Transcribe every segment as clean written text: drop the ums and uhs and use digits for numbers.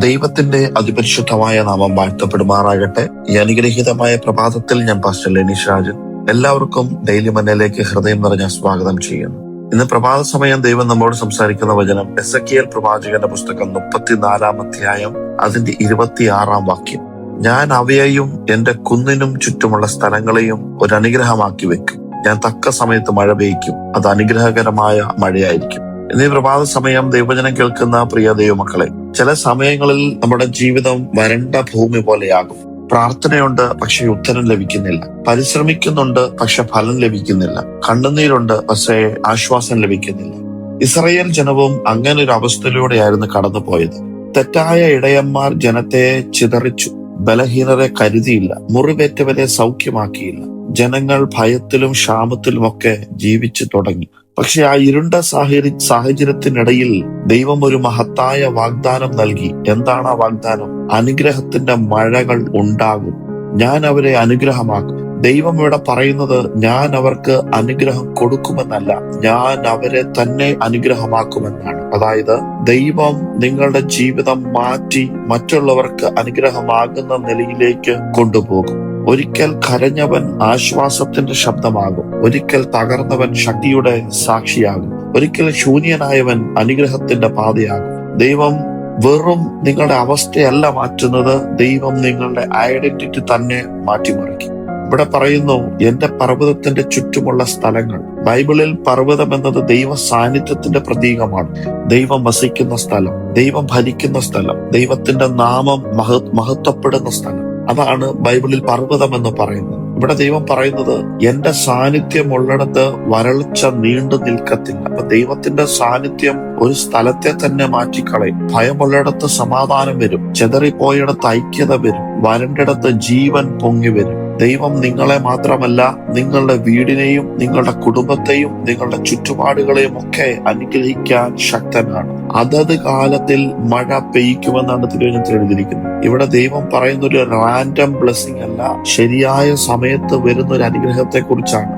ദൈവത്തിന്റെ അതിപരിശുദ്ധമായ നാമം വാഴ്ത്തപ്പെടുമാറാകട്ടെ. ഈ അനുഗ്രഹീതമായ പ്രഭാതത്തിൽ ഞാൻ പാസ്റ്റർ ലെനീഷ് രാജൻ എല്ലാവർക്കും ഡെയിലി മന്നയിലേക്ക് ഹൃദയം നിറഞ്ഞ സ്വാഗതം ചെയ്യുന്നു. ഇന്ന് പ്രഭാത സമയം ദൈവം നമ്മോട് സംസാരിക്കുന്ന വചനം എസെക്കിയേൽ പ്രവാചകന്റെ പുസ്തകം 34 അധ്യായം അതിന്റെ 26 വാക്യം. ഞാൻ അവയെയും എന്റെ കുന്നിനും ചുറ്റുമുള്ള സ്ഥലങ്ങളെയും ഒരു അനുഗ്രഹമാക്കി വെക്കും. ഞാൻ തക്ക സമയത്ത് മഴ പെയ്യ്ക്കും. അത് അനുഗ്രഹകരമായ മഴയായിരിക്കും. ഇന്നീ പ്രഭാത സമയം ദൈവവചനം കേൾക്കുന്ന പ്രിയ ദൈവമക്കളെ, ചില സമയങ്ങളിൽ നമ്മുടെ ജീവിതം വരണ്ട ഭൂമി പോലെയാകും. പ്രാർത്ഥനയുണ്ട്, പക്ഷെ ഉത്തരം ലഭിക്കുന്നില്ല. പരിശ്രമിക്കുന്നുണ്ട്, പക്ഷെ ഫലം ലഭിക്കുന്നില്ല. കണ്ണുനീരുണ്ട്, പക്ഷേ ആശ്വാസം ലഭിക്കുന്നില്ല. ഇസ്രായേൽ ജനവും അങ്ങനെ ഒരു അവസ്ഥയിലൂടെയായിരുന്നു കടന്നുപോയത്. തെറ്റായ ഇടയന്മാർ ജനത്തെ ചിതറിച്ചു. ബലഹീനരെ കരുതിയില്ല. മുറിവേറ്റവരെ സൗഖ്യമാക്കിയില്ല. ജനങ്ങൾ ഭയത്തിലും ക്ഷാമത്തിലുമൊക്കെ ജീവിച്ചു തുടങ്ങി. പക്ഷെ ആ ഇരുണ്ട സാഹചര്യത്തിനിടയിൽ ദൈവം ഒരു മഹത്തായ വാഗ്ദാനം നൽകി. എന്താണ് ആ വാഗ്ദാനം? അനുഗ്രഹത്തിന്റെ മഴകൾ ഉണ്ടാകും. ഞാൻ അവരെ അനുഗ്രഹമാക്കും. ദൈവം ഇവിടെ പറയുന്നത് ഞാൻ അവർക്ക് അനുഗ്രഹം കൊടുക്കുമെന്നല്ല, ഞാൻ അവരെ തന്നെ അനുഗ്രഹമാക്കുമെന്നാണ്. അതായത് ദൈവം നിങ്ങളുടെ ജീവിതം മാറ്റി മറ്റുള്ളവർക്ക് അനുഗ്രഹമാകുന്ന നിലയിലേക്ക് കൊണ്ടുപോകും. ഒരിക്കൽ കരഞ്ഞവൻ ആശ്വാസത്തിന്റെ ശബ്ദമാകും. ഒരിക്കൽ തകർന്നവൻ ശക്തിയുടെ സാക്ഷിയാകും. ഒരിക്കൽ ശൂന്യനായവൻ അനുഗ്രഹത്തിന്റെ പാതയാകും. ദൈവം വെറും നിങ്ങളുടെ അവസ്ഥയല്ല മാറ്റുന്നത്, ദൈവം നിങ്ങളുടെ ഐഡന്റിറ്റി തന്നെ മാറ്റിമറിക്കും. ഇവിടെ പറയുന്നു, എന്റെ പർവ്വതത്തിന്റെ ചുറ്റുമുള്ള സ്ഥലങ്ങൾ. ബൈബിളിൽ പർവ്വതം എന്നത് ദൈവ സാന്നിധ്യത്തിന്റെ പ്രതീകമാണ്. ദൈവം വസിക്കുന്ന സ്ഥലം, ദൈവം ഭരിക്കുന്ന സ്ഥലം, ദൈവത്തിന്റെ നാമം മഹത്വപ്പെടുന്ന സ്ഥലം. അതാണ് ബൈബിളിൽ പർവ്വതം എന്ന് പറയുന്നത്. ഇവിടെ ദൈവം പറയുന്നത്, എന്റെ സാന്നിധ്യം ഉള്ളിടത്ത് വരൾച്ച നീണ്ടു നിൽക്കത്തില്ല. അപ്പൊ ദൈവത്തിന്റെ സാന്നിധ്യം ഒരു സ്ഥലത്തെ തന്നെ മാറ്റിക്കളയും. ഭയമുള്ളിടത്ത് സമാധാനം വരും. ചെതറിപ്പോയിടത്ത് ഐക്യത വരും. വരണ്ടിടത്ത് ജീവൻ പൊങ്ങി വരും. ദൈവം നിങ്ങളെ മാത്രമല്ല, നിങ്ങളുടെ വീടിനെയും നിങ്ങളുടെ കുടുംബത്തെയും നിങ്ങളുടെ ചുറ്റുപാടുകളെയും ഒക്കെ അനുഗ്രഹിക്കാൻ ശക്തനാണ്. അതത് കാലത്തിൽ മഴ പെയ്യ്ക്കുമെന്നാണ് തിരുവചനത്തിൽ എഴുതിയിരിക്കുന്നത്. ഇവിടെ ദൈവം പറയുന്ന ഒരു റാൻഡം ബ്ലെസ്സിങ് അല്ല, ശരിയായ സമയത്ത് വരുന്ന ഒരു അനുഗ്രഹത്തെ കുറിച്ചാണ്.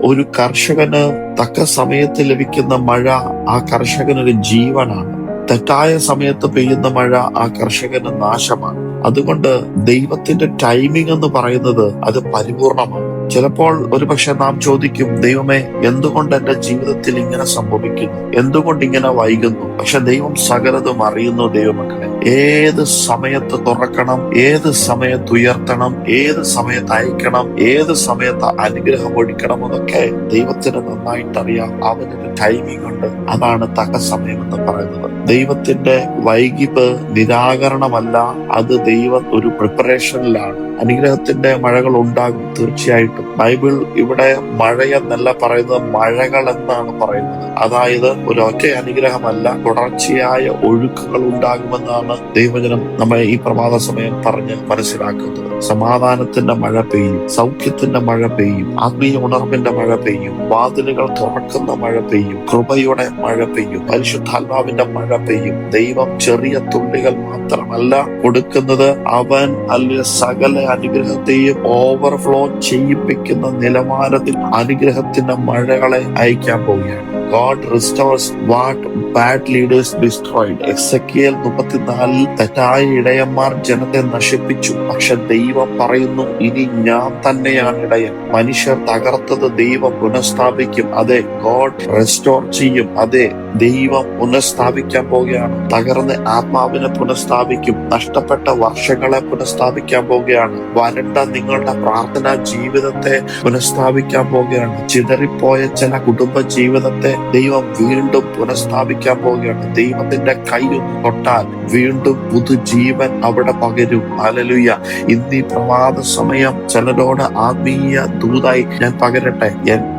ഒരു കർഷകന് തക്ക സമയത്ത് ലഭിക്കുന്ന മഴ ആ കർഷകനൊരു ജീവനാണ്. തെറ്റായ സമയത്ത് പെയ്യുന്ന മഴ ആ കർഷകന് നാശമാണ്. അതുകൊണ്ട് ദൈവത്തിന്റെ ടൈമിംഗ് എന്ന് പറയുന്നത് അത് പരിപൂർണമാണ്. ചിലപ്പോൾ ഒരുപക്ഷെ നാം ചോദിക്കും, ദൈവമേ എന്തുകൊണ്ട് എന്റെ ജീവിതത്തിൽ ഇങ്ങനെ സംഭവിക്കുന്നു, എന്തുകൊണ്ട് ഇങ്ങനെ വൈകുന്നു? പക്ഷെ ദൈവം സകലതും അറിയുന്നു. ദൈവമക്കളെ, ഏത് സമയത്ത് തുറക്കണം, ഏത് സമയത്ത് ഉയർത്തണം, ഏത് സമയത്ത് അയക്കണം, ഏത് സമയത്ത് അനുഗ്രഹം ഒഴിക്കണം എന്നൊക്കെ ദൈവത്തിന് നന്നായിട്ടറിയാം. അവനൊരു ടൈമിംഗ് ഉണ്ട്. അതാണ് തക്ക സമയം എന്ന് പറയുന്നത്. ദൈവത്തിന്റെ വൈകിപ്പ് നിരാകരണമല്ല, അത് ദൈവം ഒരു പ്രിപ്പറേഷനിലാണ്. അനുഗ്രഹത്തിന്റെ മഴകൾ ഉണ്ടാകും തീർച്ചയായിട്ടും. ബൈബിൾ ഇവിടെ മഴയെന്നല്ല പറയുന്നത്, മഴകൾ എന്നാണ് പറയുന്നത്. അതായത് ഒരു ഒറ്റ അനുഗ്രഹമല്ല, തുടർച്ചയായ ഒഴുക്കുകൾ ഉണ്ടാകുമെന്നാണ് ദൈവജനം നമ്മെ ഈ പ്രഭാത സമയം പറഞ്ഞ് മനസ്സിലാക്കുന്നത്. സമാധാനത്തിന്റെ മഴ പെയ്യും, സൗഖ്യത്തിന്റെ മഴ പെയ്യും, ആത്മീയ ഉണർവിന്റെ മഴ പെയ്യും, വാതിലുകൾ തുറക്കുന്ന മഴ പെയ്യും, കൃപയുടെ മഴ പെയ്യും, പരിശുദ്ധാത്മാവിന്റെ മഴ പെയ്യും. ദൈവം ചെറിയ തുള്ളികൾ മാത്രമല്ല കൊടുക്കുന്നത്, അവൻ അല്ലെ സകല അനുഗ്രഹത്തെയും ഓവർഫ്ലോ ചെയ്യിപ്പിക്കുന്ന നിലവാരത്തിൽ അനുഗ്രഹത്തിന്റെ മഴകളെ അയക്കാൻ പോവുകയാണ്. God restores what bad leaders destroyed. Ezekiel 34 തെറ്റായ ഇടയന്മാർ ജനത്തെ നശിപ്പിച്ചു. പക്ഷെ ദൈവം പറയുന്നു, ഇനി ഞാൻ തന്നെയാണ് ഇടയൻ. മനുഷ്യർ തകർത്തത് ദൈവം പുനഃസ്ഥാപിക്കും. അതെ, ഗോഡ് റെസ്റ്റോർ ചെയ്യും. അതെ, ദൈവം പുനഃസ്ഥാപിക്കാൻ പോവുകയാണ്. തകർന്ന ആത്മാവിനെ പുനഃസ്ഥാപിക്കും. നഷ്ടപ്പെട്ട വർഷങ്ങളെ പുനഃസ്ഥാപിക്കാൻ പോവുകയാണ്. വരണ്ട നിങ്ങളുടെ പ്രാർത്ഥനാ ജീവിതത്തെ പുനഃസ്ഥാപിക്കാൻ പോവുകയാണ്. ചിതറിപ്പോയ ചില കുടുംബ ജീവിതത്തെ ദൈവം വീണ്ടും പുനഃസ്ഥാപിക്കാൻ പോവുകയാണ്. ദൈവത്തിന്റെ കൈ തൊട്ടാൽ വീണ്ടും പുതുജീവൻ അവിടെ പകരും. ഹല്ലേലൂയ. ഇന്നീ പ്രഭാത സമയം ചിലരോട് ആത്മീയ ദൂതായി ഞാൻ പകരട്ടെ.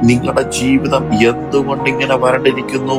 നിങ്ങളുടെ ജീവിതം എന്തുകൊണ്ട് ഇങ്ങനെ വരണ്ടിരിക്കുന്നു?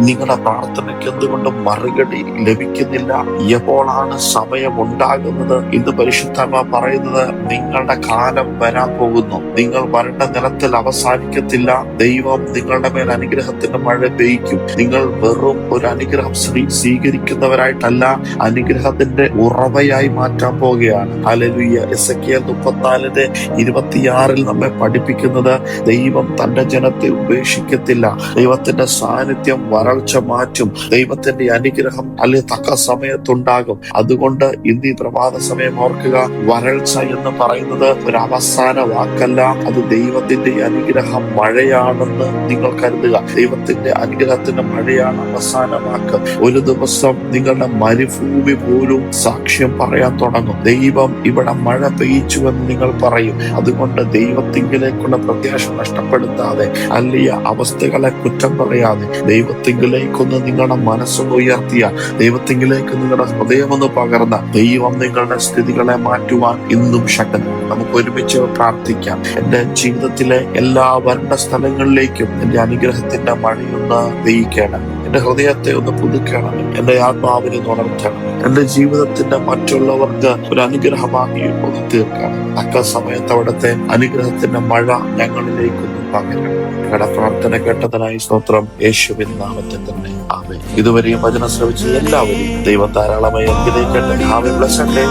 നിങ്ങളുടെ പ്രാർത്ഥനയ്ക്ക് എന്തുകൊണ്ട് മറുപടി ലഭിക്കുന്നില്ല? എപ്പോഴാണ് സമയം ഉണ്ടാകുന്നത്? ഇന്ന് പരിശുദ്ധാത്മാ പറയുന്നത്, നിങ്ങളുടെ കാലം വരാൻ പോകുന്നു. നിങ്ങൾ വരണ്ട നിലത്തിൽ അവസാനിക്കത്തില്ല. ദൈവം നിങ്ങളുടെ മേൽ അനുഗ്രഹത്തിന്റെ മഴ പെയ്യ്ക്കും. നിങ്ങൾ വെറും ഒരു അനുഗ്രഹം സ്വീകരിക്കുന്നവരായിട്ടല്ല, അനുഗ്രഹത്തിന്റെ ഉറവയായി മാറ്റാൻ പോവുകയാണ്. ഹല്ലേലൂയ. എസെക്കിയേൽ 34:26 നമ്മെ പഠിപ്പിക്കുന്നത്, ദൈവം തന്റെ ജനത്തെ ഉപേക്ഷിക്കത്തില്ല. ദൈവത്തിന്റെ സാന്നിധ്യം വരൾച്ച മാറ്റും. ദൈവത്തിന്റെ അനുഗ്രഹം തക്ക സമയത്തുണ്ടാകും. അതുകൊണ്ട് ഇന്ന് ഈ പ്രഭാത സമയം ഓർക്കുക, വരൾച്ച എന്ന് പറയുന്നത് ഒരു അവസാന വാക്കല്ല, അത് ദൈവത്തിന്റെ അനുഗ്രഹം മഴയാണെന്ന് നിങ്ങൾ കരുതുക. ദൈവത്തിന്റെ അനുഗ്രഹത്തിന്റെ മഴയാണ് അവസാന വാക്ക്. ഒരു ദിവസം നിങ്ങളുടെ മരുഭൂമി പോലും സാക്ഷ്യം പറയാൻ തുടങ്ങും. ദൈവം ഇവിടെ മഴ പെയ്ച്ചുവെന്ന് നിങ്ങൾ പറയും. അതുകൊണ്ട് ദൈവത്തിങ്കിലേക്കുള്ള പ്രത്യാശ നഷ്ടപ്പെടുത്താതെ, അല്ലിയ അവസ്ഥകളെ കുറ്റം പറയാതെ, ദൈവത്തിങ്കിലേക്കൊന്ന് നിങ്ങളുടെ മനസ്സൊന്ന് ഉയർത്തിയ, ദൈവത്തിങ്കിലേക്ക് നിങ്ങളുടെ ഹൃദയമൊന്ന് പകർന്ന, ദൈവം നിങ്ങളുടെ സ്ഥിതികളെ മാറ്റുവാൻ ഇന്നും ശക്തൻ. നമുക്ക് ഒരുമിച്ച് പ്രാർത്ഥിക്കാം. എന്റെ ജീവിതത്തിലെ എല്ലാ വരണ്ട സ്ഥലങ്ങളിലേക്കും എന്റെ അനുഗ്രഹത്തിന്റെ മഴയൊന്ന് പെയ്യിക്കണം. എന്റെ ഹൃദയത്തെ ഒന്ന് പുതുക്കണം. എന്റെ ആത്മാവിനെ ഉണർത്തണം. എന്റെ ജീവിതത്തിന്റെ മറ്റുള്ളവർക്ക് ഒരു അനുഗ്രഹമാക്കി ഒന്ന് തീർക്കണം. തക്ക സമയത്ത് അവിടുത്തെ അനുഗ്രഹത്തിന്റെ മഴ ഞങ്ങളിലേക്കൊന്ന് പകരണം. ഞങ്ങളുടെ പ്രാർത്ഥന കേട്ടതിനായി സ്തോത്രം. യേശുവിൻ നാമത്തിൽ തന്നെ ആമേൻ. ഇതുവരെയും വചനം ശ്രവിച്ച എല്ലാവരും ദൈവം ധാരാളമായി അനുഗ്രഹിക്കട്ടെ. ആമേൻ. Blessed day.